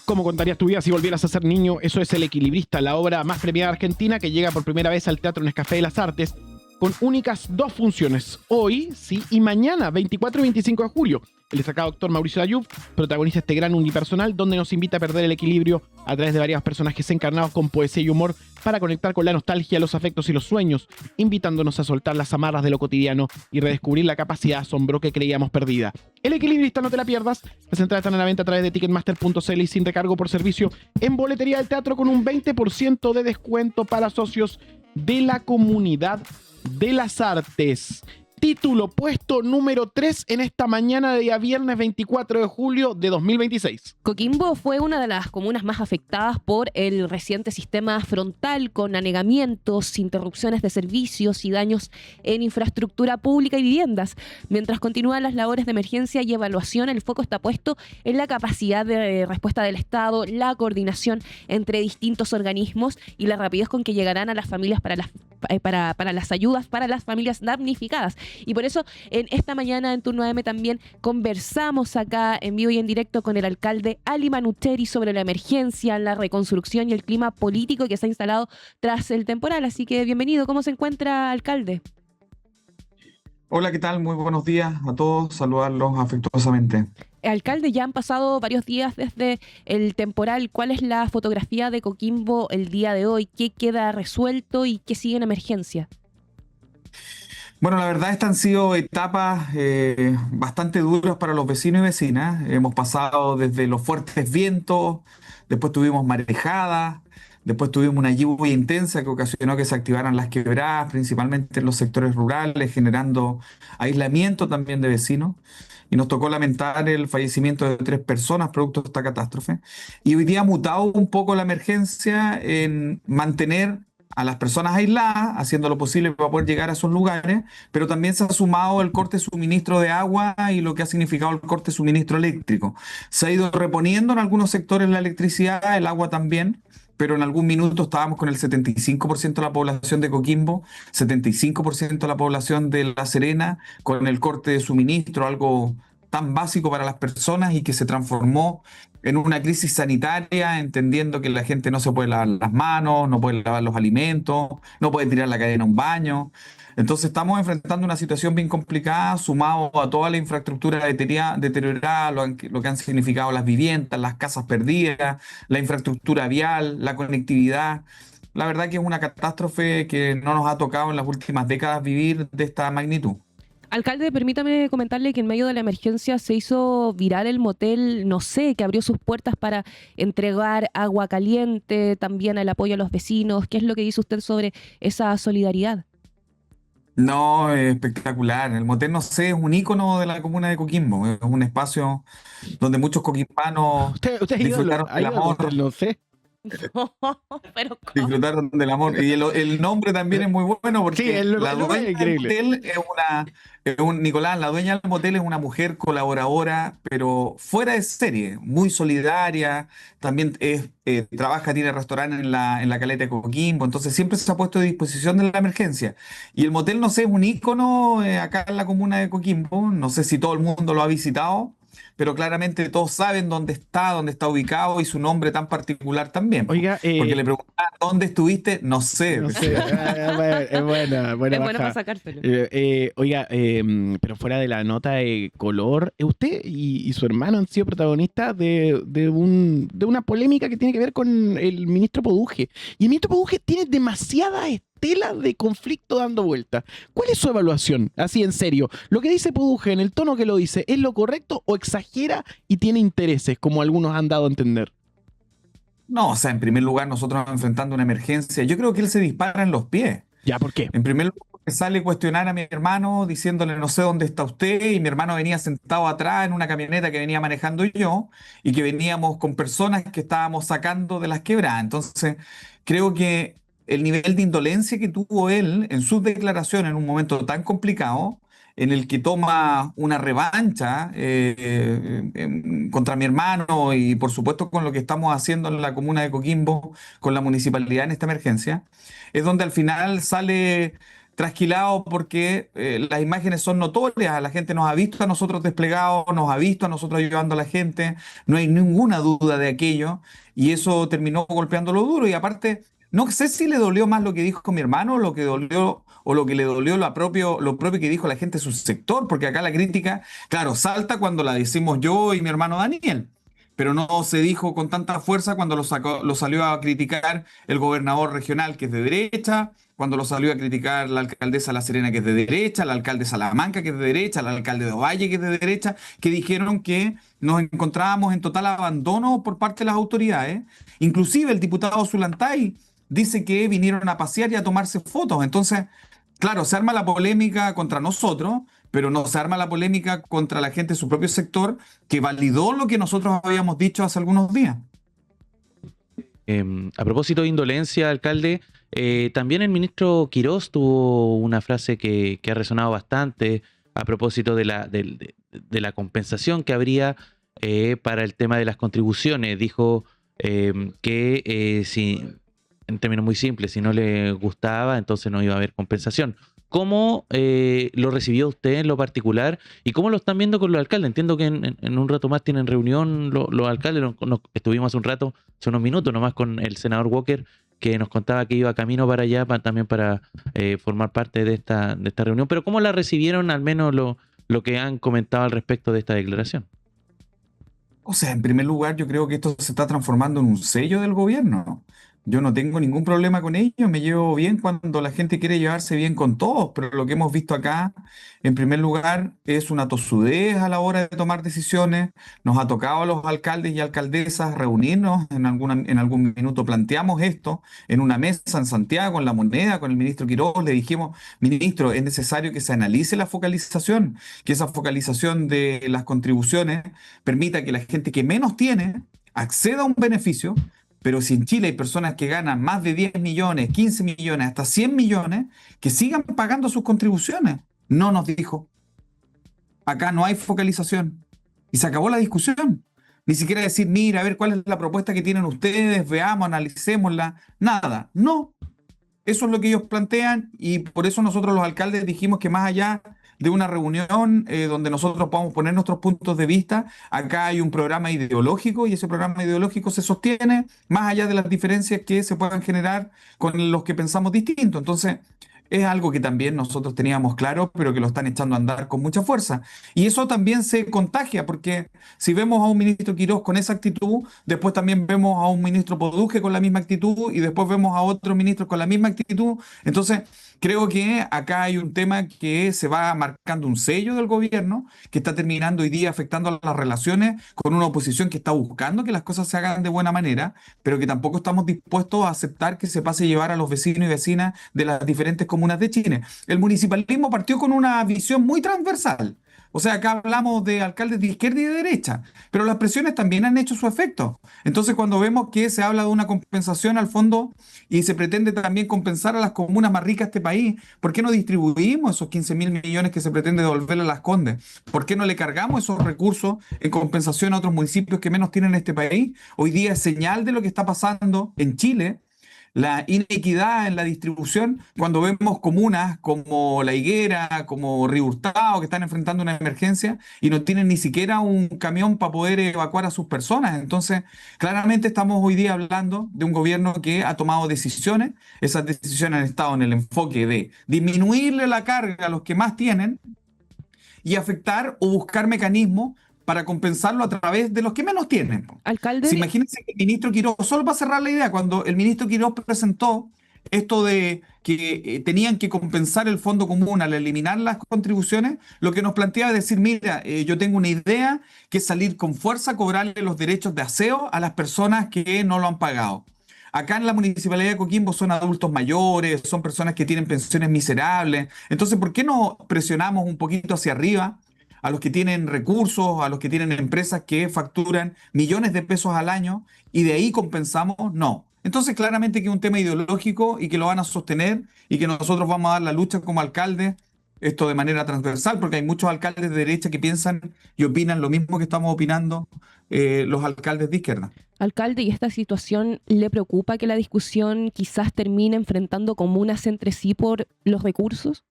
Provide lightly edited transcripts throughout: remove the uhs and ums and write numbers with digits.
¿Cómo contarías tu vida si volvieras a ser niño? Eso es El Equilibrista, la obra más premiada argentina que llega por primera vez al Teatro Nescafé de las Artes, con únicas dos funciones, hoy, sí, y mañana, 24 y 25 de julio. El destacado actor Mauricio Dayub protagoniza este gran unipersonal donde nos invita a perder el equilibrio a través de varios personajes encarnados con poesía y humor para conectar con la nostalgia, los afectos y los sueños, invitándonos a soltar las amarras de lo cotidiano y redescubrir la capacidad de asombro que creíamos perdida. El Equilibrista, no te la pierdas. Las entradas están a la venta a través de ticketmaster.cl y sin recargo por servicio en boletería del teatro con un 20% de descuento para socios de la comunidad de las artes. Título puesto número 3 en esta mañana de día viernes 24 de julio de 2026. Coquimbo fue una de las comunas más afectadas por el reciente sistema frontal, con anegamientos, interrupciones de servicios y daños en infraestructura pública y viviendas. Mientras continúan las labores de emergencia y evaluación, el foco está puesto en la capacidad de respuesta del Estado, la coordinación entre distintos organismos y la rapidez con que llegarán a las familias para las ayudas para las familias damnificadas. Y por eso en esta mañana en Turno AM también conversamos acá en vivo y en directo con el alcalde Ali Manucheri sobre la emergencia, la reconstrucción y el clima político que se ha instalado tras el temporal. Así que bienvenido. ¿Cómo se encuentra, alcalde? Hola, ¿qué tal? Muy buenos días a todos. Saludarlos afectuosamente. Alcalde, ya han pasado varios días desde el temporal. ¿Cuál es la fotografía de Coquimbo el día de hoy? ¿Qué queda resuelto y qué sigue en emergencia? Bueno, la verdad estas han sido etapas bastante duras para los vecinos y vecinas. Hemos pasado desde los fuertes vientos, después tuvimos marejadas, después tuvimos una lluvia intensa que ocasionó que se activaran las quebradas, principalmente en los sectores rurales, generando aislamiento también de vecinos. Y nos tocó lamentar el fallecimiento de 3 personas producto de esta catástrofe. Y hoy día ha mutado un poco la emergencia en mantener a las personas aisladas, haciendo lo posible para poder llegar a esos lugares, pero también se ha sumado el corte de suministro de agua y lo que ha significado el corte de suministro eléctrico. Se ha ido reponiendo en algunos sectores la electricidad, el agua también, pero en algún minuto estábamos con el 75% de la población de Coquimbo, 75% de la población de La Serena, con el corte de suministro, algo tan básico para las personas y que se transformó en una crisis sanitaria, entendiendo que la gente no se puede lavar las manos, no puede lavar los alimentos, no puede tirar la cadena a un baño. Entonces estamos enfrentando una situación bien complicada, sumado a toda la infraestructura deteriorada, lo que han significado las viviendas, las casas perdidas, la infraestructura vial, la conectividad. La verdad que es una catástrofe que no nos ha tocado en las últimas décadas vivir de esta magnitud. Alcalde, permítame comentarle que en medio de la emergencia se hizo viral el motel No Sé, que abrió sus puertas para entregar agua caliente, también el apoyo a los vecinos. ¿Qué es lo que dice usted sobre esa solidaridad? No, espectacular. El Motel No Sé es un ícono de la comuna de Coquimbo. Es un espacio donde muchos coquimbanos ¿Usted disfrutaron ha del ido al amor, motel? No sé. No, pero ¿cómo? disfrutaron del amor. Y el nombre también es muy bueno Sí, porque la el nombre es dueña del increíble. motel Nicolás, la dueña del motel es una mujer colaboradora, pero fuera de serie, muy solidaria. También trabaja, tiene restaurante en la Caleta de Coquimbo, entonces siempre se ha puesto a disposición de la emergencia. Y el Motel No Sé es un ícono acá en la comuna de Coquimbo. No sé si todo el mundo lo ha visitado, pero claramente todos saben dónde está ubicado y su nombre tan particular también, po. Oiga, Porque le preguntaban, ¿dónde estuviste? No sé. no sé, es buena Es bueno baja. para sacárselo. Oiga, pero fuera de la nota de color, usted y su hermano han sido protagonistas de una polémica que tiene que ver con el ministro Poduje. Y el ministro Poduje tiene demasiadas estelas de conflicto dando vueltas. ¿Cuál es su evaluación? Así en serio. ¿Lo que dice Poduje en el tono que lo dice es lo correcto o exagera y tiene intereses, como algunos han dado a entender? No, o sea, en primer lugar, nosotros enfrentando una emergencia, yo creo que él se dispara en los pies. ¿Ya por qué? En primer lugar, sale a cuestionar a mi hermano diciéndole no sé dónde está usted, y mi hermano venía sentado atrás en una camioneta que venía manejando yo y que veníamos con personas que estábamos sacando de las quebradas. Entonces, creo que el nivel de indolencia que tuvo él en sus declaraciones en un momento tan complicado, en el que toma una revancha contra mi hermano y por supuesto con lo que estamos haciendo en la comuna de Coquimbo, con la municipalidad en esta emergencia, es donde al final sale trasquilado porque las imágenes son notorias, la gente nos ha visto a nosotros desplegados, nos ha visto a nosotros ayudando a la gente, no hay ninguna duda de aquello, y eso terminó golpeándolo duro, y aparte, no sé si le dolió más lo que dijo mi hermano, lo que dolió, o lo que le dolió lo propio que dijo la gente de su sector, porque acá la crítica, claro, salta cuando la decimos yo y mi hermano Daniel. Pero no se dijo con tanta fuerza cuando lo salió a criticar el gobernador regional, que es de derecha, cuando lo salió a criticar la alcaldesa La Serena, que es de derecha, el alcalde de Salamanca, que es de derecha, el alcalde de Ovalle, que es de derecha, que dijeron que nos encontrábamos en total abandono por parte de las autoridades. Inclusive el diputado Zulantay dice que vinieron a pasear y a tomarse fotos. Entonces, claro, se arma la polémica contra nosotros, pero no se arma la polémica contra la gente de su propio sector que validó lo que nosotros habíamos dicho hace algunos días. A propósito de indolencia, alcalde, también el ministro Quirós tuvo una frase que ha resonado bastante a propósito de la compensación que habría para el tema de las contribuciones. Dijo que si, en términos muy simples, si no le gustaba, entonces no iba a haber compensación. ¿Cómo lo recibió usted en lo particular y cómo lo están viendo con los alcaldes? Entiendo que en un rato más tienen reunión los alcaldes. Estuvimos hace un rato, hace unos minutos nomás, con el senador Walker, que nos contaba que iba camino para allá también para formar parte de esta reunión. Pero ¿cómo la recibieron, al menos lo que han comentado al respecto de esta declaración? O sea, en primer lugar, yo creo que esto se está transformando en un sello del gobierno. Yo no tengo ningún problema con ello, me llevo bien cuando la gente quiere llevarse bien con todos, pero lo que hemos visto acá, en primer lugar, es una tosudez a la hora de tomar decisiones. Nos ha tocado a los alcaldes y alcaldesas reunirnos, en algún minuto planteamos esto en una mesa en Santiago, en La Moneda, con el ministro Quirós, le dijimos, ministro, es necesario que se analice la focalización, que esa focalización de las contribuciones permita que la gente que menos tiene acceda a un beneficio. Pero si en Chile hay personas que ganan más de 10 millones, 15 millones, hasta 100 millones, que sigan pagando sus contribuciones. No nos dijo. Acá no hay focalización. Y se acabó la discusión. Ni siquiera decir, mira, a ver cuál es la propuesta que tienen ustedes, veamos, analicémosla. Nada. No. Eso es lo que ellos plantean y por eso nosotros los alcaldes dijimos que más allá de una reunión donde nosotros podamos poner nuestros puntos de vista, acá hay un programa ideológico y ese programa ideológico se sostiene más allá de las diferencias que se puedan generar con los que pensamos distinto. Entonces, es algo que también nosotros teníamos claro, pero que lo están echando a andar con mucha fuerza. Y eso también se contagia, porque si vemos a un ministro Quirós con esa actitud, después también vemos a un ministro Poduje con la misma actitud y después vemos a otros ministros con la misma actitud. Entonces, creo que acá hay un tema que se va marcando un sello del gobierno, que está terminando hoy día afectando a las relaciones con una oposición que está buscando que las cosas se hagan de buena manera, pero que tampoco estamos dispuestos a aceptar que se pase a llevar a los vecinos y vecinas de las diferentes comunas de Chile. El municipalismo partió con una visión muy transversal. O sea, acá hablamos de alcaldes de izquierda y de derecha, pero las presiones también han hecho su efecto. Entonces, cuando vemos que se habla de una compensación al fondo y se pretende también compensar a las comunas más ricas de este país, ¿por qué no distribuimos esos 15.000 millones que se pretende devolverle a Las Condes? ¿Por qué no le cargamos esos recursos en compensación a otros municipios que menos tienen en este país? Hoy día es señal de lo que está pasando en Chile, la inequidad en la distribución, cuando vemos comunas como La Higuera, como Río Hurtado, que están enfrentando una emergencia y no tienen ni siquiera un camión para poder evacuar a sus personas. Entonces, claramente estamos hoy día hablando de un gobierno que ha tomado decisiones. Esas decisiones han estado en el enfoque de disminuirle la carga a los que más tienen y afectar o buscar mecanismos para compensarlo a través de los que menos tienen. Alcalde. Si imagínense que el ministro Quirós, solo para cerrar la idea, cuando el ministro Quirós presentó esto de que tenían que compensar el fondo común al eliminar las contribuciones, lo que nos planteaba es decir, mira, yo tengo una idea que es salir con fuerza a cobrarle los derechos de aseo a las personas que no lo han pagado. Acá en la Municipalidad de Coquimbo son adultos mayores, son personas que tienen pensiones miserables. Entonces, ¿por qué no presionamos un poquito hacia arriba a los que tienen recursos, a los que tienen empresas que facturan millones de pesos al año y de ahí compensamos? No. Entonces, claramente que es un tema ideológico y que lo van a sostener y que nosotros vamos a dar la lucha como alcalde esto de manera transversal, porque hay muchos alcaldes de derecha que piensan y opinan lo mismo que estamos opinando los alcaldes de izquierda. Alcalde, ¿y esta situación le preocupa que la discusión quizás termine enfrentando comunas entre sí por los recursos?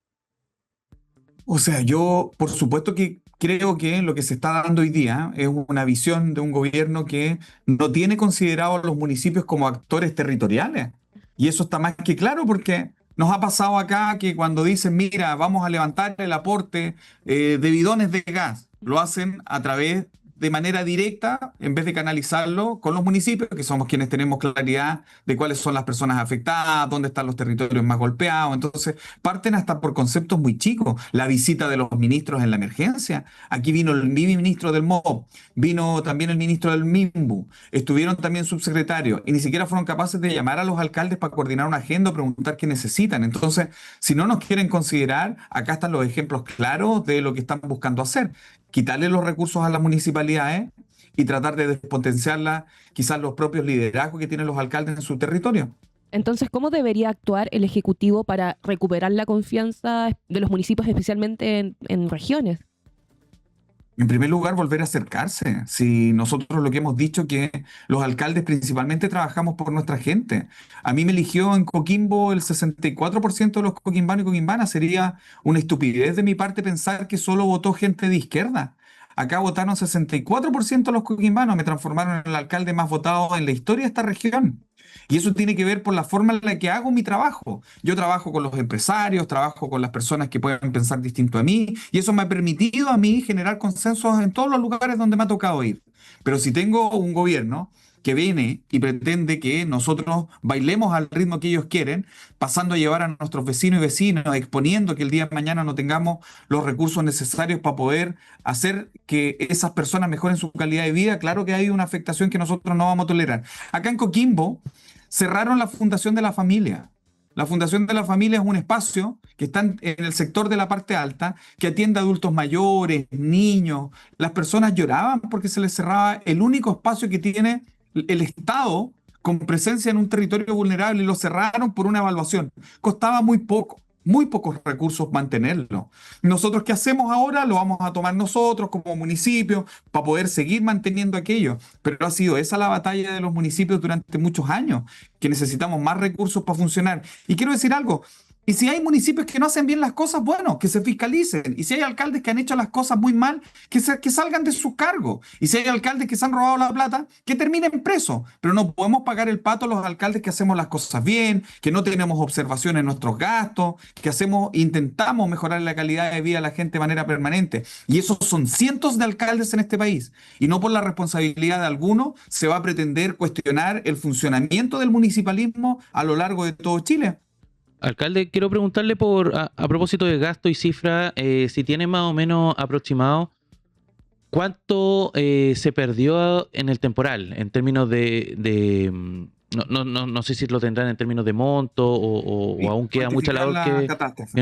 O sea, yo por supuesto que creo que lo que se está dando hoy día es una visión de un gobierno que no tiene considerado a los municipios como actores territoriales. Y eso está más que claro porque nos ha pasado acá que cuando dicen, mira, vamos a levantar el aporte de bidones de gas, lo hacen a través de manera directa en vez de canalizarlo con los municipios, que somos quienes tenemos claridad de cuáles son las personas afectadas, dónde están los territorios más golpeados. Entonces, parten hasta por conceptos muy chicos. La visita de los ministros en la emergencia. Aquí vino el ministro del MOB, vino también el ministro del MIMBU, estuvieron también subsecretarios y ni siquiera fueron capaces de llamar a los alcaldes para coordinar una agenda o preguntar qué necesitan. Entonces, si no nos quieren considerar, acá están los ejemplos claros de lo que están buscando hacer. Quitarle los recursos a las municipalidades y tratar de despotenciarla, quizás los propios liderazgos que tienen los alcaldes en su territorio. Entonces, ¿cómo debería actuar el Ejecutivo para recuperar la confianza de los municipios, especialmente en regiones? En primer lugar, volver a acercarse. Si nosotros lo que hemos dicho que los alcaldes principalmente trabajamos por nuestra gente. A mí me eligió en Coquimbo el 64% de los coquimbanos y coquimbanas. Sería una estupidez de mi parte pensar que solo votó gente de izquierda. Acá votaron 64% de los coquimbanos, me transformaron en el alcalde más votado en la historia de esta región. Y eso tiene que ver por la forma en la que hago mi trabajo. Yo trabajo con los empresarios, trabajo con las personas que pueden pensar distinto a mí, y eso me ha permitido a mí generar consensos en todos los lugares donde me ha tocado ir. Pero si tengo un gobierno que viene y pretende que nosotros bailemos al ritmo que ellos quieren, pasando a llevar a nuestros vecinos y vecinas, exponiendo que el día de mañana no tengamos los recursos necesarios para poder hacer que esas personas mejoren su calidad de vida, claro que hay una afectación que nosotros no vamos a tolerar. Acá en Coquimbo cerraron la Fundación de la Familia. La Fundación de la Familia es un espacio que está en el sector de la parte alta, que atiende a adultos mayores, niños. Las personas lloraban porque se les cerraba el único espacio que tiene el Estado con presencia en un territorio vulnerable y lo cerraron por una evaluación. Costaba muy poco, muy pocos recursos mantenerlo. Nosotros, ¿qué hacemos ahora? Lo vamos a tomar nosotros como municipio para poder seguir manteniendo aquello. Pero ha sido esa la batalla de los municipios durante muchos años, que necesitamos más recursos para funcionar. Y quiero decir algo. Y si hay municipios que no hacen bien las cosas, bueno, que se fiscalicen. Y si hay alcaldes que han hecho las cosas muy mal, que salgan de sus cargos. Y si hay alcaldes que se han robado la plata, que terminen presos. Pero no podemos pagar el pato a los alcaldes que hacemos las cosas bien, que no tenemos observación en nuestros gastos, que intentamos mejorar la calidad de vida de la gente de manera permanente. Y esos son cientos de alcaldes en este país. Y no por la responsabilidad de alguno se va a pretender cuestionar el funcionamiento del municipalismo a lo largo de todo Chile. Alcalde, quiero preguntarle a propósito de gasto y cifra, si tiene más o menos aproximado cuánto se perdió en el temporal, en términos no sé si lo tendrán en términos de monto o aún queda mucha labor que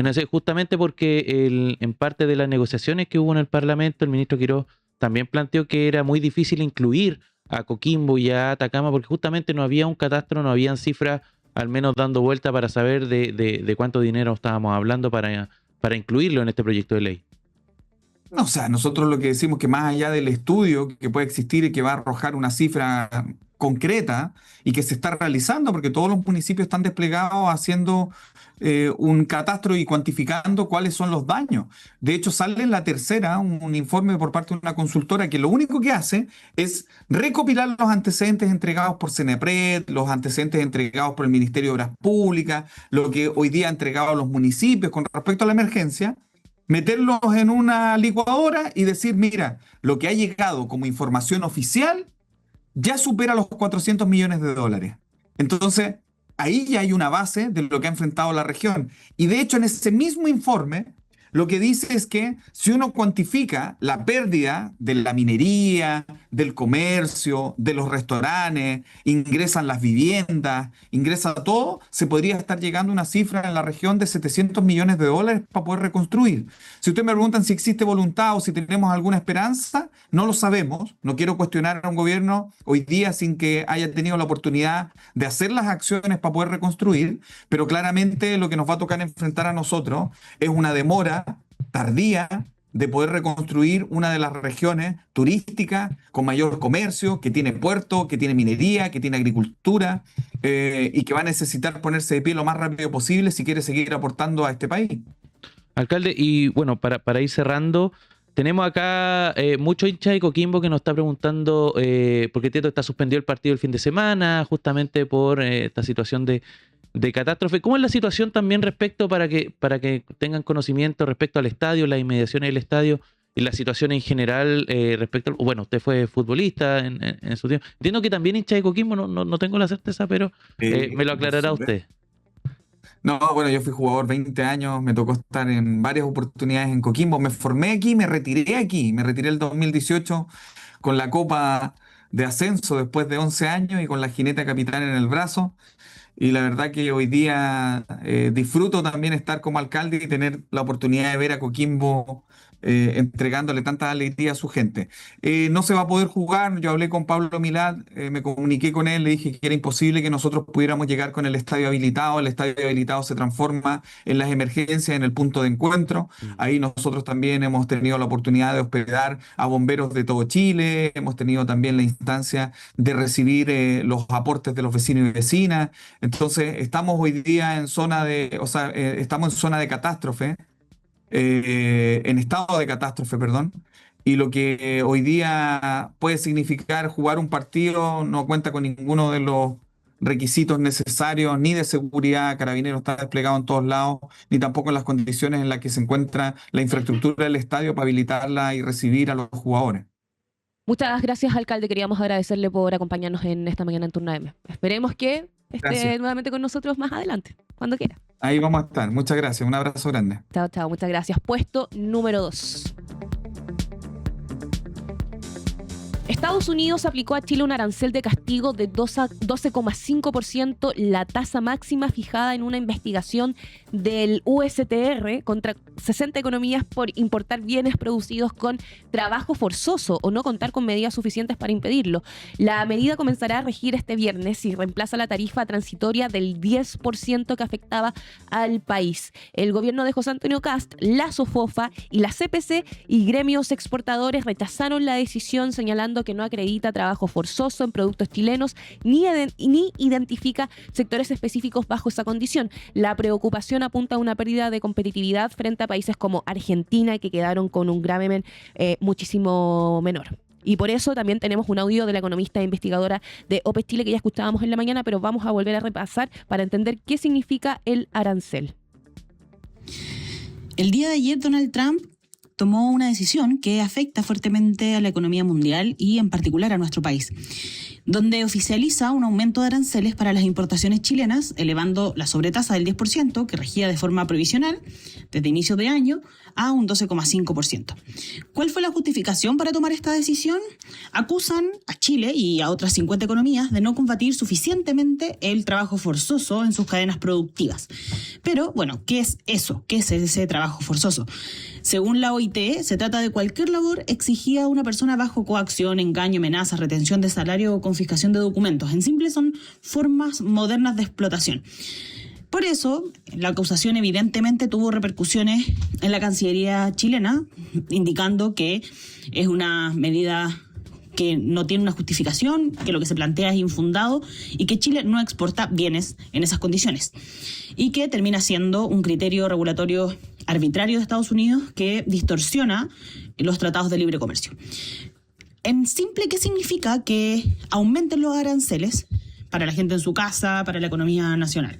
hacer, justamente porque en parte de las negociaciones que hubo en el Parlamento, el ministro Quirós también planteó que era muy difícil incluir a Coquimbo y a Atacama porque justamente no había un catastro, no habían cifras al menos dando vuelta para saber de cuánto dinero estábamos hablando para incluirlo en este proyecto de ley. No, o sea, nosotros lo que decimos que más allá del estudio que puede existir y que va a arrojar una cifra concreta y que se está realizando, porque todos los municipios están desplegados haciendo un catastro y cuantificando cuáles son los daños. De hecho, sale en la tercera un informe por parte de una consultora que lo único que hace es recopilar los antecedentes entregados por Cenepred, los antecedentes entregados por el Ministerio de Obras Públicas, lo que hoy día ha entregado a los municipios con respecto a la emergencia, meterlos en una licuadora y decir, mira, lo que ha llegado como información oficial ya supera los 400 millones de dólares. Entonces, ahí ya hay una base de lo que ha enfrentado la región. Y de hecho, en ese mismo informe, lo que dice es que si uno cuantifica la pérdida de la minería, del comercio, de los restaurantes, ingresan las viviendas, ingresa todo, se podría estar llegando a una cifra en la región de $700 millones para poder reconstruir. Si ustedes me preguntan si existe voluntad o si tenemos alguna esperanza, no lo sabemos. No quiero cuestionar a un gobierno hoy día sin que haya tenido la oportunidad de hacer las acciones para poder reconstruir, pero claramente lo que nos va a tocar enfrentar a nosotros es una demora tardía de poder reconstruir una de las regiones turísticas con mayor comercio, que tiene puerto, que tiene minería, que tiene agricultura, y que va a necesitar ponerse de pie lo más rápido posible si quiere seguir aportando a este país. Alcalde, y bueno, para ir cerrando, tenemos acá mucho hincha de Coquimbo que nos está preguntando por qué está suspendido el partido el fin de semana, justamente por esta situación de catástrofe. ¿Cómo es la situación también respecto, para que tengan conocimiento respecto al estadio, las inmediaciones del estadio y la situación en general respecto bueno, usted fue futbolista en su tiempo. Entiendo que también hincha de Coquimbo, no tengo la certeza, pero me lo aclarará usted. No, bueno, yo fui jugador 20 años, me tocó estar en varias oportunidades en Coquimbo, me formé aquí, me retiré el 2018 con la Copa de Ascenso después de 11 años y con la jineta capitán en el brazo. Y la verdad que hoy día disfruto también estar como alcalde y tener la oportunidad de ver a Coquimbo entregándole tanta alegría a su gente. No se va a poder jugar, yo hablé con Pablo Milad, me comuniqué con él, le dije que era imposible que nosotros pudiéramos llegar con el estadio habilitado se transforma en las emergencias, en el punto de encuentro. Ahí nosotros también hemos tenido la oportunidad de hospedar a bomberos de todo Chile, hemos tenido también la instancia de recibir los aportes de los vecinos y vecinas. Entonces, estamos hoy día estamos en zona de catástrofe, en estado de catástrofe, perdón, y lo que hoy día puede significar jugar un partido no cuenta con ninguno de los requisitos necesarios, ni de seguridad. Carabineros está desplegado en todos lados, ni tampoco en las condiciones en las que se encuentra la infraestructura del estadio para habilitarla y recibir a los jugadores. Muchas gracias, alcalde. Queríamos agradecerle por acompañarnos en esta mañana en Turno AM. Esperemos que esté nuevamente con nosotros más adelante, cuando quiera. Ahí vamos a estar. Muchas gracias. Un abrazo grande. Chao, chao. Muchas gracias. Puesto número 2. Estados Unidos aplicó a Chile un arancel de castigo de 12,5%, la tasa máxima fijada en una investigación del USTR contra 60 economías por importar bienes producidos con trabajo forzoso o no contar con medidas suficientes para impedirlo. La medida comenzará a regir este viernes y reemplaza la tarifa transitoria del 10% que afectaba al país. El gobierno de José Antonio Kast, la SOFOFA y la CPC y gremios exportadores rechazaron la decisión, señalando que no acredita trabajo forzoso en productos chilenos ni identifica sectores específicos bajo esa condición. La preocupación apunta a una pérdida de competitividad frente a países como Argentina, que quedaron con un gravamen muchísimo menor. Y por eso también tenemos un audio de la economista e investigadora de OPEC Chile que ya escuchábamos en la mañana, pero vamos a volver a repasar para entender qué significa el arancel. El día de ayer Donald Trump tomó una decisión que afecta fuertemente a la economía mundial y en particular a nuestro país, donde oficializa un aumento de aranceles para las importaciones chilenas, elevando la sobretasa del 10%, que regía de forma provisional desde inicio de año, a un 12,5%. ¿Cuál fue la justificación para tomar esta decisión? Acusan a Chile y a otras 50 economías de no combatir suficientemente el trabajo forzoso en sus cadenas productivas. Pero, bueno, ¿qué es eso? ¿Qué es ese trabajo forzoso? Según la OIT, se trata de cualquier labor exigida a una persona bajo coacción, engaño, amenaza, retención de salario o confiscación de documentos. En simple, son formas modernas de explotación. Por eso, la acusación evidentemente tuvo repercusiones en la Cancillería chilena, indicando que es una medida que no tiene una justificación, que lo que se plantea es infundado y que Chile no exporta bienes en esas condiciones. Y que termina siendo un criterio regulatorio arbitrario de Estados Unidos que distorsiona los tratados de libre comercio. En simple, ¿qué significa? Que aumenten los aranceles para la gente en su casa, para la economía nacional.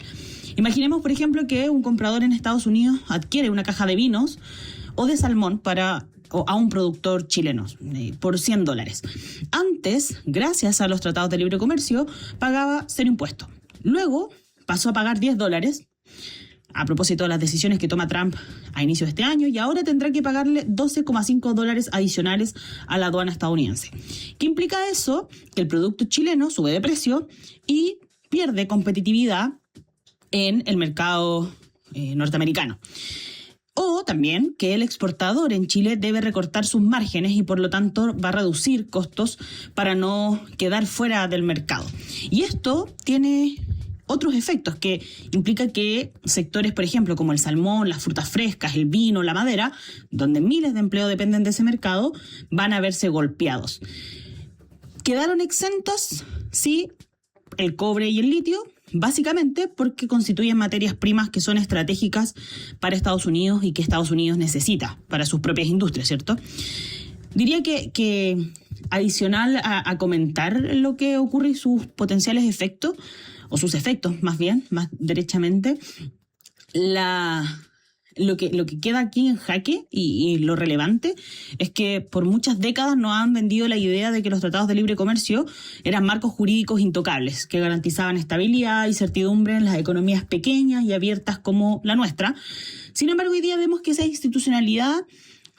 Imaginemos, por ejemplo, que un comprador en Estados Unidos adquiere una caja de vinos o de salmón a un productor chileno por $100. Antes, gracias a los tratados de libre comercio, pagaba cero impuestos. Luego pasó a pagar $10 a propósito de las decisiones que toma Trump a inicio de este año, y ahora tendrá que pagarle $12,5 adicionales a la aduana estadounidense. ¿Qué implica eso? Que el producto chileno sube de precio y pierde competitividad en el mercado norteamericano. O también que el exportador en Chile debe recortar sus márgenes y por lo tanto va a reducir costos para no quedar fuera del mercado. Y esto tiene otros efectos que implica que sectores, por ejemplo, como el salmón, las frutas frescas, el vino, la madera, donde miles de empleos dependen de ese mercado, van a verse golpeados. Quedaron exentos, sí, el cobre y el litio, básicamente porque constituyen materias primas que son estratégicas para Estados Unidos y que Estados Unidos necesita para sus propias industrias, ¿cierto? Diría que adicional a comentar lo que ocurre y sus potenciales efectos, o sus efectos más bien, más derechamente, lo que queda aquí en jaque y lo relevante es que por muchas décadas nos han vendido la idea de que los tratados de libre comercio eran marcos jurídicos intocables que garantizaban estabilidad y certidumbre en las economías pequeñas y abiertas como la nuestra. Sin embargo, hoy día vemos que esa institucionalidad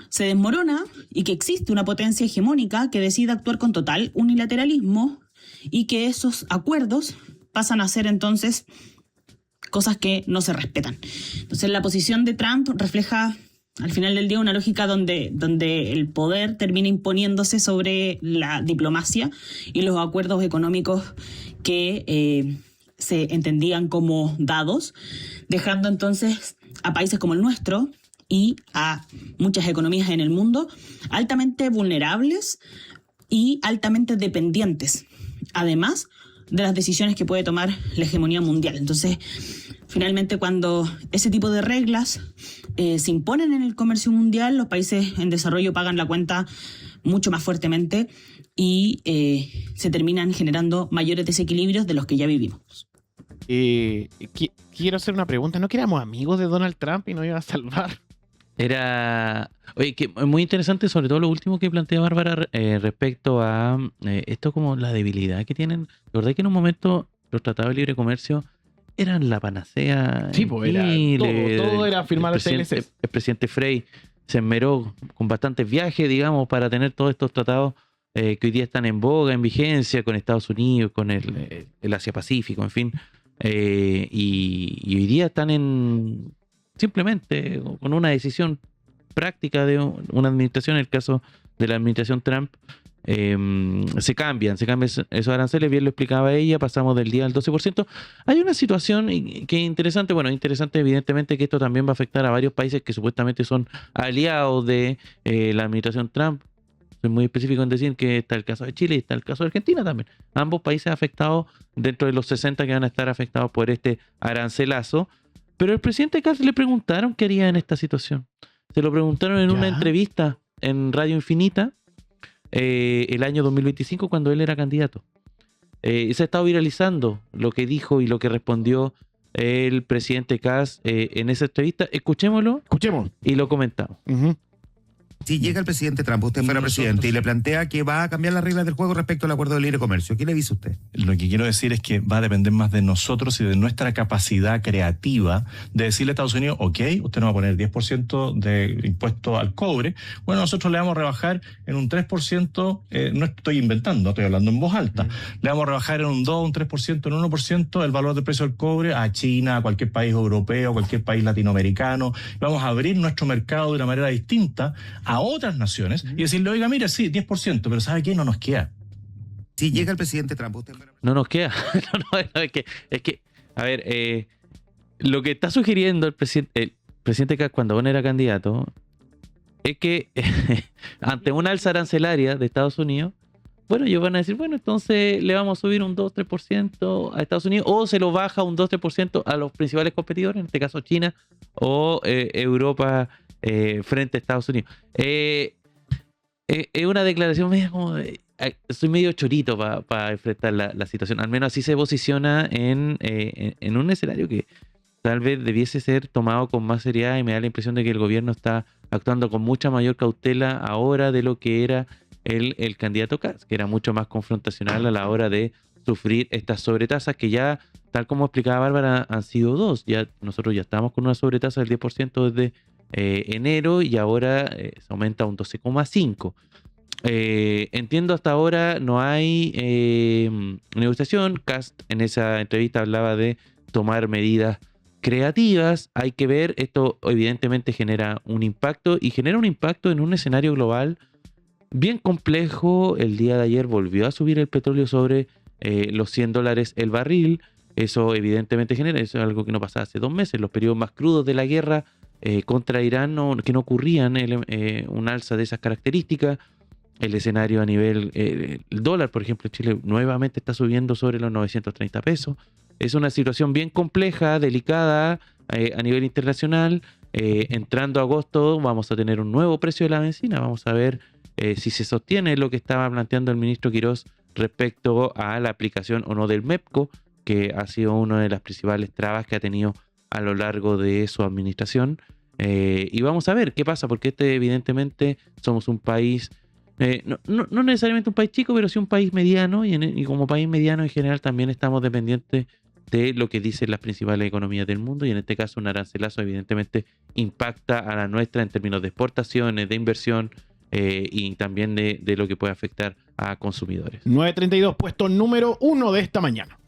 se desmorona y que existe una potencia hegemónica que decide actuar con total unilateralismo y que esos acuerdos pasan a ser entonces cosas que no se respetan. Entonces la posición de Trump refleja al final del día una lógica donde el poder termina imponiéndose sobre la diplomacia y los acuerdos económicos que se entendían como dados, dejando entonces a países como el nuestro y a muchas economías en el mundo altamente vulnerables y altamente dependientes, además de las decisiones que puede tomar la hegemonía mundial. Entonces, finalmente, cuando ese tipo de reglas se imponen en el comercio mundial, los países en desarrollo pagan la cuenta mucho más fuertemente y se terminan generando mayores desequilibrios de los que ya vivimos. Quiero hacer una pregunta. ¿No que éramos amigos de Donald Trump y nos iba a salvar? Oye, que muy interesante, sobre todo lo último que plantea Bárbara respecto a esto como la debilidad que tienen. La verdad es que en un momento los tratados de libre comercio eran la panacea. Sí, pues era todo era firmar el TLC. El presidente Frei se esmeró con bastantes viajes, digamos, para tener todos estos tratados que hoy día están en boga, en vigencia, con Estados Unidos, con el Asia-Pacífico, en fin. Y hoy día están simplemente con una decisión práctica de una administración, en el caso de la administración Trump, se cambian esos aranceles, bien lo explicaba ella, pasamos del 10 al 12%. Hay una situación que es interesante, interesante evidentemente que esto también va a afectar a varios países que supuestamente son aliados de la administración Trump. Soy muy específico en decir que está el caso de Chile y está el caso de Argentina también. Ambos países afectados dentro de los 60 que van a estar afectados por este arancelazo. Pero al presidente Kast le preguntaron qué haría en esta situación. Se lo preguntaron en una entrevista en Radio Infinita el año 2025 cuando él era candidato. Se ha estado viralizando lo que dijo y lo que respondió el presidente Kast en esa entrevista. Escuchémoslo. Escuchemos. Y lo comentamos. Uh-huh. Si llega el presidente Trump, usted fuera presidente y le plantea que va a cambiar las reglas del juego respecto al acuerdo de libre comercio, ¿qué le dice usted? Lo que quiero decir es que va a depender más de nosotros y de nuestra capacidad creativa de decirle a Estados Unidos, ok, usted nos va a poner 10% de impuesto al cobre, bueno, nosotros le vamos a rebajar en un 3%, no estoy inventando, estoy hablando en voz alta, le vamos a rebajar en un 2, un 3%, en un 1% el valor del precio del cobre a China, a cualquier país europeo, a cualquier país latinoamericano. Vamos a abrir nuestro mercado de una manera distinta a otras naciones y decirle, oiga, mira, sí, 10%, pero ¿sabe qué? No nos queda. Si llega el presidente Trump, usted... No nos queda. Es que, a ver, lo que está sugiriendo el presidente Kast cuando aún era candidato es que ante una alza arancelaria de Estados Unidos, bueno, ellos van a decir, bueno, entonces le vamos a subir un 2-3% a Estados Unidos o se lo baja un 2-3% a los principales competidores, en este caso China o Europa frente a Estados Unidos. Es una declaración medio como soy medio chorito para enfrentar la situación. Al menos así se posiciona en un escenario que tal vez debiese ser tomado con más seriedad, y me da la impresión de que el gobierno está actuando con mucha mayor cautela ahora de lo que era el candidato Kast, que era mucho más confrontacional a la hora de sufrir estas sobretasas que ya, tal como explicaba Bárbara, han sido dos. Nosotros ya estábamos con una sobretasa del 10% desde enero y ahora se aumenta a un 12,5%. entiendo hasta ahora no hay negociación. Kast en esa entrevista hablaba de tomar medidas creativas. Hay que ver, esto evidentemente genera un impacto y genera un impacto en un escenario global bien complejo. El día de ayer volvió a subir el petróleo sobre los $100 el barril. Eso evidentemente genera, eso es algo que no pasaba hace 2 meses, los periodos más crudos de la guerra contra Irán, que no ocurrían un alza de esas características. El escenario a nivel, el dólar, por ejemplo, en Chile nuevamente está subiendo sobre los 930 pesos. Es una situación bien compleja, delicada a nivel internacional. Entrando a agosto vamos a tener un nuevo precio de la benzina. Vamos a ver si se sostiene lo que estaba planteando el ministro Quirós respecto a la aplicación o no del MEPCO, que ha sido una de las principales trabas que ha tenido a lo largo de su administración. Y vamos a ver qué pasa, porque evidentemente somos un país, no necesariamente un país chico, pero sí un país mediano, y como país mediano en general también estamos dependientes de lo que dicen las principales economías del mundo, y en este caso un arancelazo evidentemente impacta a la nuestra en términos de exportaciones, de inversión, y también de lo que puede afectar a consumidores. 9:32, puesto número 1 de esta mañana.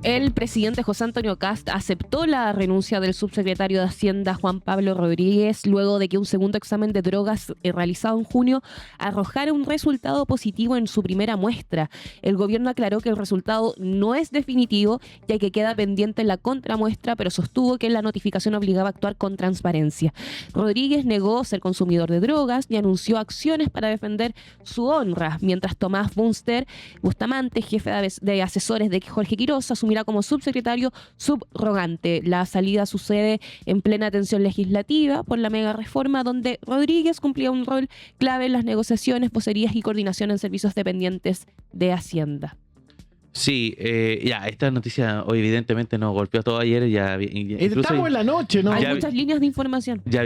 El presidente José Antonio Kast aceptó la renuncia del subsecretario de Hacienda Juan Pablo Rodríguez luego de que un segundo examen de drogas realizado en junio arrojara un resultado positivo en su primera muestra. El gobierno aclaró que el resultado no es definitivo, ya que queda pendiente la contramuestra, pero sostuvo que la notificación obligaba a actuar con transparencia. Rodríguez negó ser consumidor de drogas y anunció acciones para defender su honra, mientras Tomás Bustamante, jefe de asesores de Jorge Quirós, asumirá como subsecretario subrogante. La salida sucede en plena tensión legislativa por la mega reforma, donde Rodríguez cumplía un rol clave en las negociaciones, vocerías y coordinación en servicios dependientes de Hacienda. Sí, esta noticia hoy evidentemente nos golpeó todo ayer. Estamos en la noche, ¿no? Hay muchas líneas de información. Ya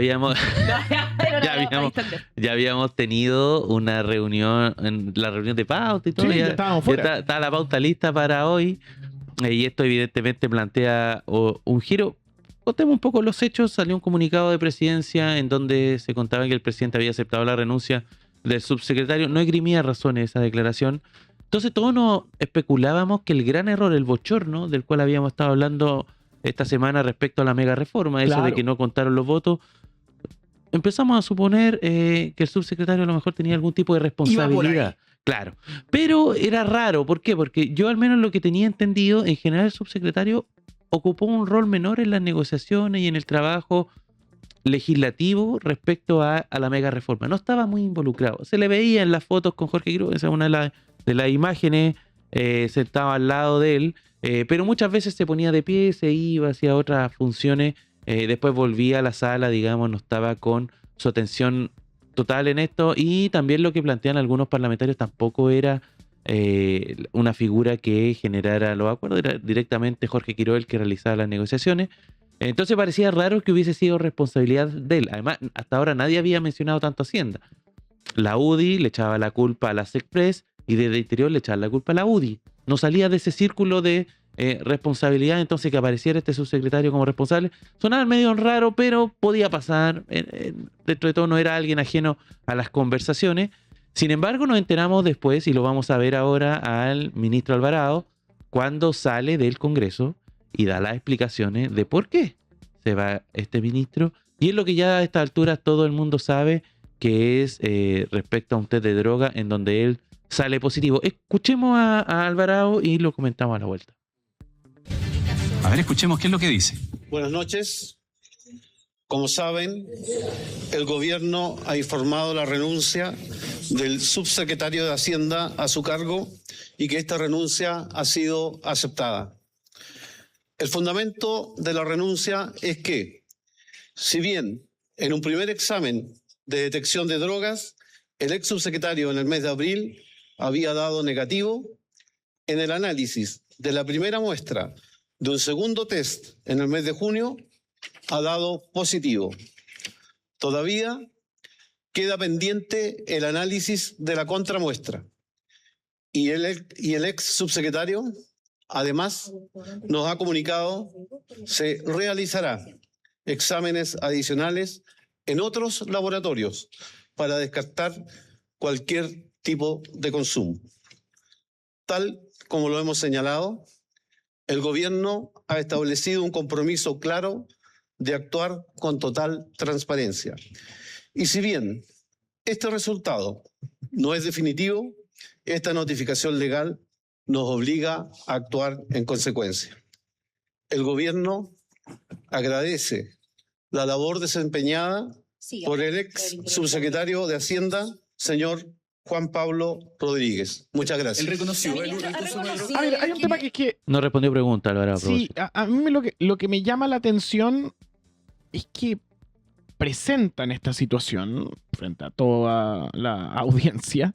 habíamos tenido una reunión, la reunión de pauta y todo. Sí, ya estábamos fuera. Está la pauta lista para hoy. Y esto evidentemente plantea un giro. Contemos un poco los hechos. Salió un comunicado de presidencia en donde se contaba que el presidente había aceptado la renuncia del subsecretario. No esgrimía razones esa declaración. Entonces todos nos especulábamos que el gran error, el bochorno del cual habíamos estado hablando esta semana respecto a la mega reforma, eso de que no contaron los votos, empezamos a suponer que el subsecretario a lo mejor tenía algún tipo de responsabilidad. Claro, pero era raro. ¿Por qué? Porque yo al menos lo que tenía entendido, en general el subsecretario ocupó un rol menor en las negociaciones y en el trabajo legislativo respecto a la mega reforma. No estaba muy involucrado. Se le veía en las fotos con Jorge Quirós, esa es una de las imágenes, sentado al lado de él, pero muchas veces se ponía de pie, se iba hacia otras funciones, después volvía a la sala, digamos, no estaba con su atención total en esto, y también lo que plantean algunos parlamentarios tampoco era una figura que generara los acuerdos, era directamente Jorge Quirós el que realizaba las negociaciones. Entonces parecía raro que hubiese sido responsabilidad de él. Además, hasta ahora nadie había mencionado tanto Hacienda. La UDI le echaba la culpa a la SECPRES y desde Interior le echaba la culpa a la UDI. No salía de ese círculo de responsabilidad, entonces que apareciera este subsecretario como responsable. Sonaba medio raro, pero podía pasar. Dentro de todo no era alguien ajeno a las conversaciones. Sin embargo, nos enteramos después, y lo vamos a ver ahora, al ministro Alvarado, cuando sale del Congreso y da las explicaciones de por qué se va este ministro. Y es lo que ya a esta altura todo el mundo sabe, que es respecto a un test de droga en donde él sale positivo. Escuchemos a Alvarado y lo comentamos a la vuelta. A ver, escuchemos qué es lo que dice. Buenas noches. Como saben, el gobierno ha informado la renuncia del subsecretario de Hacienda a su cargo y que esta renuncia ha sido aceptada. El fundamento de la renuncia es que, si bien en un primer examen de detección de drogas, el ex subsecretario en el mes de abril había dado negativo, en el análisis de la primera muestra de un segundo test en el mes de junio ha dado positivo. Todavía queda pendiente el análisis de la contramuestra y el ex subsecretario además nos ha comunicado se realizará exámenes adicionales en otros laboratorios para descartar cualquier tipo de consumo. Tal como lo hemos señalado, el gobierno ha establecido un compromiso claro de actuar con total transparencia. Y si bien este resultado no es definitivo, esta notificación legal nos obliga a actuar en consecuencia. El gobierno agradece la labor desempeñada por el ex subsecretario de Hacienda, señor Juan Pablo Rodríguez. Muchas gracias. Él reconoció el consumo de droga. A ver, hay un tema que es que No respondió pregunta, Álvaro. sí, a mí lo que me llama la atención es que presentan esta situación frente a toda la audiencia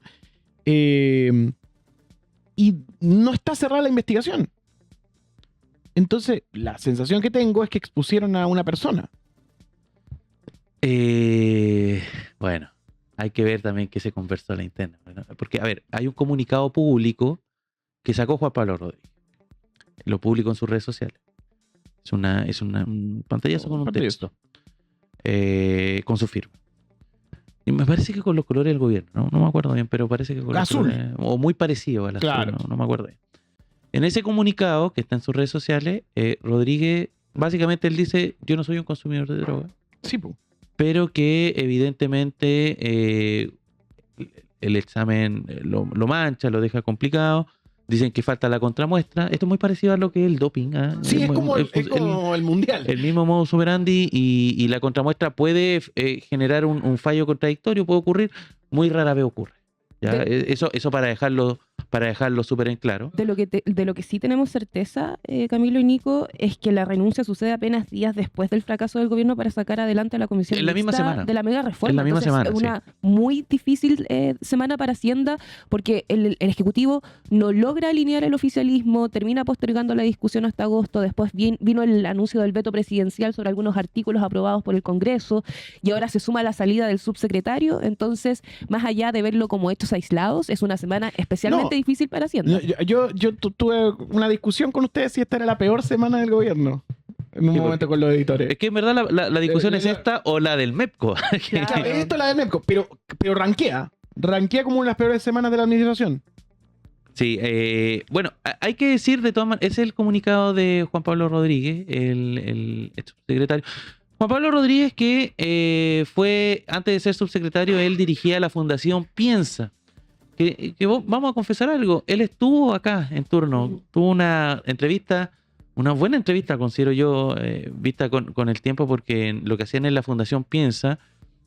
y no está cerrada la investigación. Entonces, la sensación que tengo es que expusieron a una persona. Bueno, hay que ver también qué se conversó a la interna, ¿no? Porque, a ver, hay un comunicado público que sacó Juan Pablo Rodríguez. Lo publicó en sus redes sociales. Es un pantallazo con un texto. Con su firma. Y me parece que con los colores del gobierno, no me acuerdo bien, pero parece que con los Azul. colores, o muy parecido al azul, Claro. no me acuerdo bien. En ese comunicado que está en sus redes sociales, Rodríguez, básicamente él dice, yo no soy un consumidor de droga, Sí, po. pero que evidentemente el examen lo mancha, lo deja complicado. Dicen que falta la contramuestra. Esto es muy parecido a lo que es el doping. Sí, es como el mundial. El mismo modus operandi y la contramuestra puede generar un fallo contradictorio, puede ocurrir, muy rara vez ocurre. ¿Ya? Eso para dejarlo súper en claro. De lo que sí tenemos certeza, Camilo y Nico, es que la renuncia sucede apenas días después del fracaso del gobierno para sacar adelante a la comisión En la misma mixta semana. de la mega reforma. En la misma Entonces, semana, es una muy difícil semana para Hacienda porque el Ejecutivo no logra alinear el oficialismo, termina postergando la discusión hasta agosto, después vino el anuncio del veto presidencial sobre algunos artículos aprobados por el Congreso y ahora se suma la salida del subsecretario. Entonces, más allá de verlo como hechos aislados, es una semana especialmente difícil para Hacienda. Yo tuve una discusión con ustedes si esta era la peor semana del gobierno. En un Sí, momento con los editores. Es que en verdad la discusión es esta o la del MEPCO. Claro, esto es la de MEPCO, pero rankea. Rankea como una de las peores semanas de la administración. Sí, bueno, hay que decir de todas maneras, es el comunicado de Juan Pablo Rodríguez, el subsecretario. Juan Pablo Rodríguez que fue, antes de ser subsecretario, él dirigía la Fundación Piensa. Vamos a confesar algo, él estuvo acá en turno, tuvo una entrevista, una buena entrevista, considero yo, vista con el tiempo, porque lo que hacían en la Fundación Piensa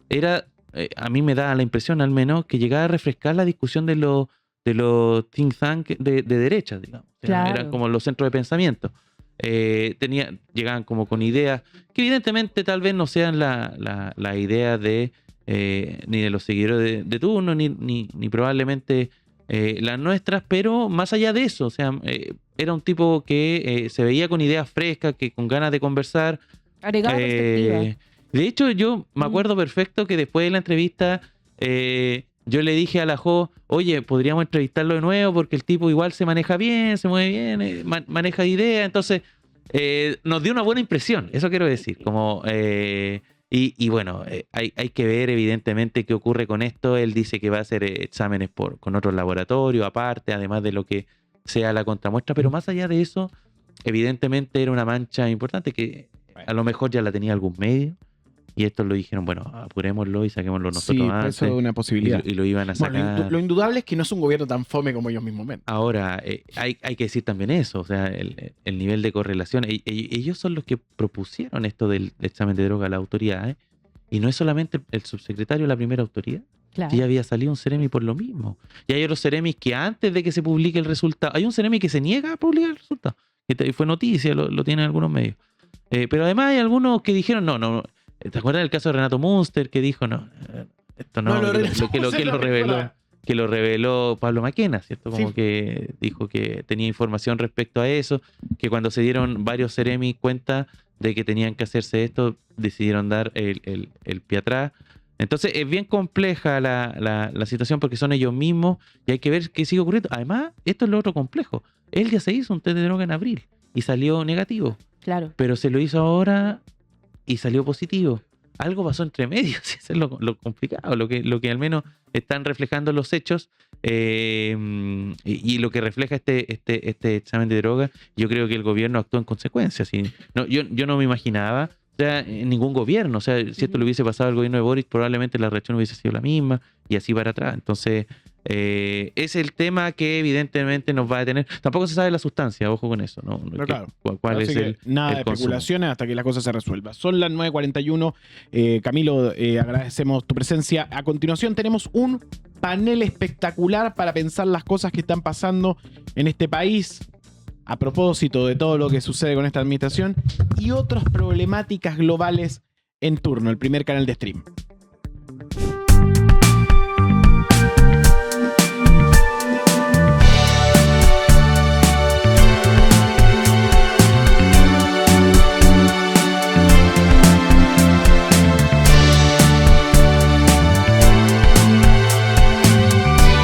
era, a mí me da la impresión al menos, que llegaba a refrescar la discusión de los think tank de derecha, digamos. Claro. Eran como los centros de pensamiento. Llegaban como con ideas que evidentemente tal vez no sean la idea de ni de los seguidores de turno, ni probablemente las nuestras, pero más allá de eso, o sea, era un tipo que se veía con ideas frescas, que con ganas de conversar. Agregada perspectiva. De hecho, yo me acuerdo perfecto que después de la entrevista yo le dije a la Jo, oye, podríamos entrevistarlo de nuevo porque el tipo igual se maneja bien, se mueve bien, maneja ideas, entonces nos dio una buena impresión, eso quiero decir, como... Y bueno, hay que ver evidentemente qué ocurre con esto. Él dice que va a hacer exámenes con otros laboratorios aparte, además de lo que sea la contramuestra, pero más allá de eso, evidentemente era una mancha importante que a lo mejor ya la tenía algún medio y estos lo dijeron, bueno, apurémoslo y saquémoslo nosotros Sí, antes. eso es una posibilidad. Y lo iban a sacar. Bueno, lo indudable es que no es un gobierno tan fome como ellos mismos ven. Ahora, hay que decir también eso, o sea, el nivel de correlación. Ellos son los que propusieron esto del examen de droga a la autoridad, ¿eh? Y no es solamente el subsecretario la primera autoridad. Claro. Sí, había salido un Ceremi por lo mismo. Y hay otros Ceremis que antes de que se publique el resultado, hay un Ceremi que se niega a publicar el resultado. Y fue noticia, lo tienen algunos medios. Pero además hay algunos que dijeron, no. ¿Te acuerdas del caso de Renato Munster que dijo, no, esto no, que lo reveló Pablo Maquena, ¿cierto? Como que dijo que tenía información respecto a eso, que cuando se dieron varios Ceremis cuenta de que tenían que hacerse esto, decidieron dar el pie atrás. Entonces es bien compleja la situación porque son ellos mismos y hay que ver qué sigue ocurriendo. Además, esto es lo otro complejo. Él ya se hizo un test de droga en abril. y salió negativo. Claro. Pero se lo hizo ahora y salió positivo. algo pasó entre medio, si eso es lo complicado, lo que al menos están reflejando los hechos, y lo que refleja este examen de droga. Yo creo que el gobierno actuó en consecuencia. ¿Sí? No, yo no me imaginaba, o sea, en ningún gobierno, o sea, si esto le hubiese pasado al gobierno de Boric, probablemente la reacción hubiese sido la misma y así para atrás. Entonces, es el tema que evidentemente nos va a detener. Tampoco se sabe la sustancia, ojo con eso, ¿no? Pero claro. ¿Cuál Así es que nada de consumo? especulaciones hasta que la cosa se resuelva. Son las 9:41. Camilo, agradecemos tu presencia. A continuación tenemos un panel espectacular para pensar las cosas que están pasando en este país a propósito de todo lo que sucede con esta administración y otras problemáticas globales en turno. El primer canal de stream.